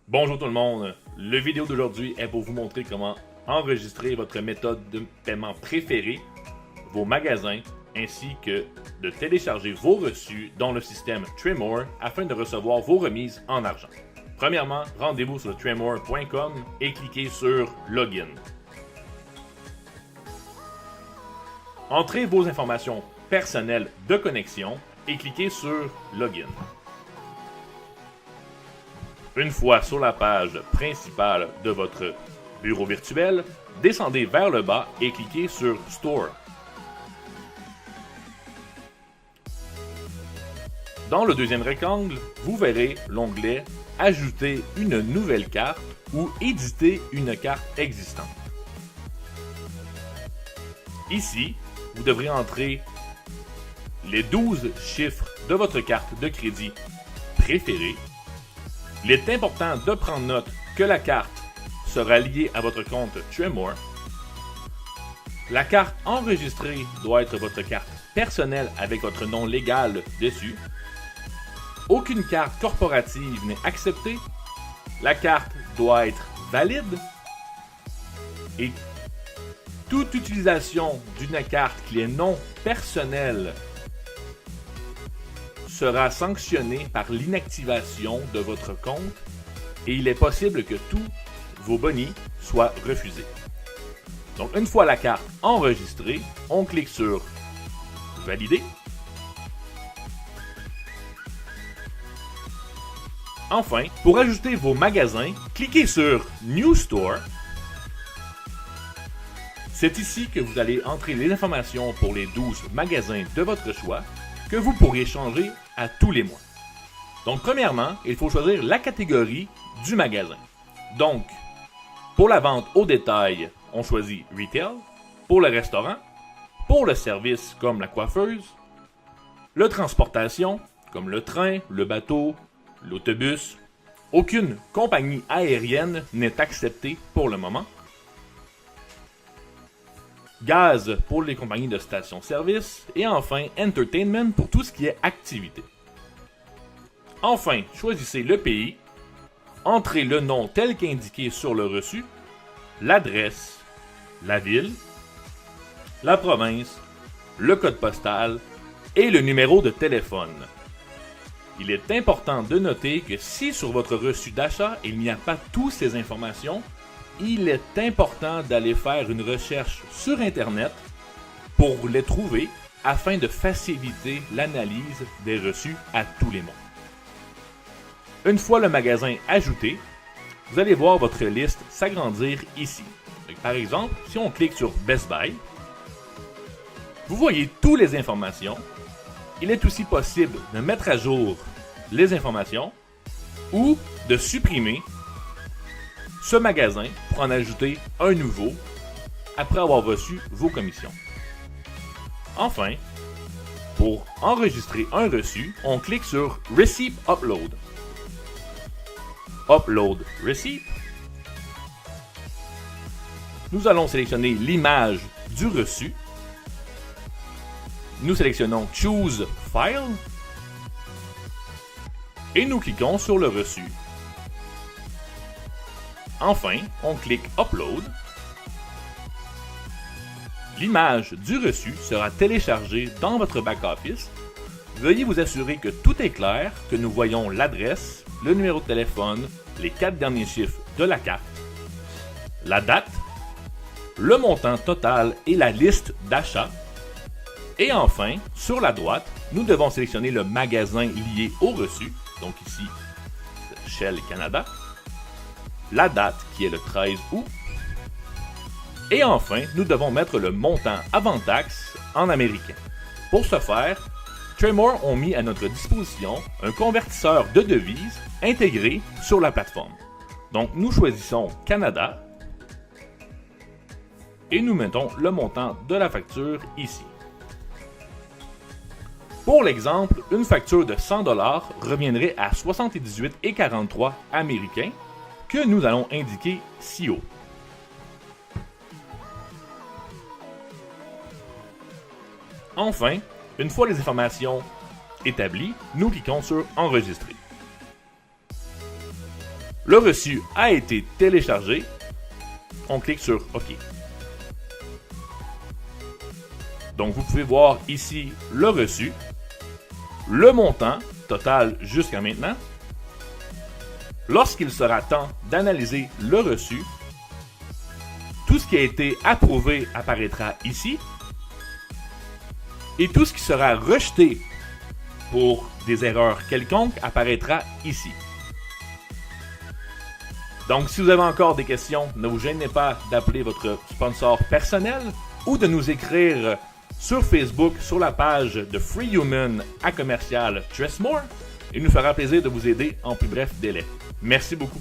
Bonjour tout le monde, le vidéo d'aujourd'hui est pour vous montrer comment enregistrer votre méthode de paiement préférée, vos magasins, ainsi que de télécharger vos reçus dans le système Tremor afin de recevoir vos remises en argent. Premièrement, rendez-vous sur tremor.com et cliquez sur Login. Entrez vos informations personnelles de connexion et cliquez sur Login. Une fois sur la page principale de votre bureau virtuel, descendez vers le bas et cliquez sur Store. Dans le deuxième rectangle, vous verrez l'onglet Ajouter une nouvelle carte ou éditer une carte existante. Ici, vous devrez entrer les 12 chiffres de votre carte de crédit préférée. Il est important de prendre note que la carte sera liée à votre compte Tremor. La carte enregistrée doit être votre carte personnelle avec votre nom légal dessus. Aucune carte corporative n'est acceptée. La carte doit être valide. Et toute utilisation d'une carte qui est non personnelle sera sanctionné par l'inactivation de votre compte et il est possible que tous vos bonus soient refusés. Donc, une fois la carte enregistrée, on clique sur Valider. Enfin, pour ajouter vos magasins, cliquez sur New Store. C'est ici que vous allez entrer les informations pour les 12 magasins de votre choix que vous pourrez changer à tous les mois. Donc, premièrement, il faut choisir la catégorie du magasin. Donc, pour la vente au détail, on choisit Retail. Pour le restaurant, pour le service comme la coiffeuse, le transportation comme le train, le bateau, l'autobus. Aucune compagnie aérienne n'est acceptée pour le moment. Gaz pour les compagnies de station-service et enfin Entertainment pour tout ce qui est activité. Enfin, choisissez le pays, entrez le nom tel qu'indiqué sur le reçu, l'adresse, la ville, la province, le code postal et le numéro de téléphone. Il est important de noter que si sur votre reçu d'achat il n'y a pas toutes ces informations, il est important d'aller faire une recherche sur Internet pour les trouver afin de faciliter l'analyse des reçus à tous les mois. Une fois le magasin ajouté, vous allez voir votre liste s'agrandir ici. Donc, par exemple, si on clique sur Best Buy, vous voyez toutes les informations. Il est aussi possible de mettre à jour les informations ou de supprimer ce magasin pour en ajouter un nouveau après avoir reçu vos commissions. Enfin, pour enregistrer un reçu, on clique sur Receipt Upload. Upload Receipt. Nous allons sélectionner l'image du reçu. Nous sélectionnons Choose File. Et nous cliquons sur le reçu. Enfin, on clique Upload. L'image du reçu sera téléchargée dans votre back-office. Veuillez vous assurer que tout est clair, que nous voyons l'adresse, le numéro de téléphone, les 4 derniers chiffres de la carte, la date, le montant total et la liste d'achats. Et enfin, sur la droite, nous devons sélectionner le magasin lié au reçu, donc ici, Shell Canada, la date qui est le 13 août, et enfin, nous devons mettre le montant avant taxe en américain. Pour ce faire, Tremor ont mis à notre disposition un convertisseur de devises intégré sur la plateforme. Donc, nous choisissons Canada et nous mettons le montant de la facture ici. Pour l'exemple, une facture de 100$ reviendrait à 78,43 américains que nous allons indiquer ci haut. Enfin, une fois les informations établies, nous cliquons sur Enregistrer. Le reçu a été téléchargé. On clique sur OK. Donc, vous pouvez voir ici le reçu, le montant total jusqu'à maintenant. Lorsqu'il sera temps d'analyser le reçu, tout ce qui a été approuvé apparaîtra ici et tout ce qui sera rejeté pour des erreurs quelconques apparaîtra ici. Donc, si vous avez encore des questions, ne vous gênez pas d'appeler votre sponsor personnel ou de nous écrire sur Facebook, sur la page de Free Human à commercial Tressmore. Il nous fera plaisir de vous aider en plus bref délai. Merci beaucoup.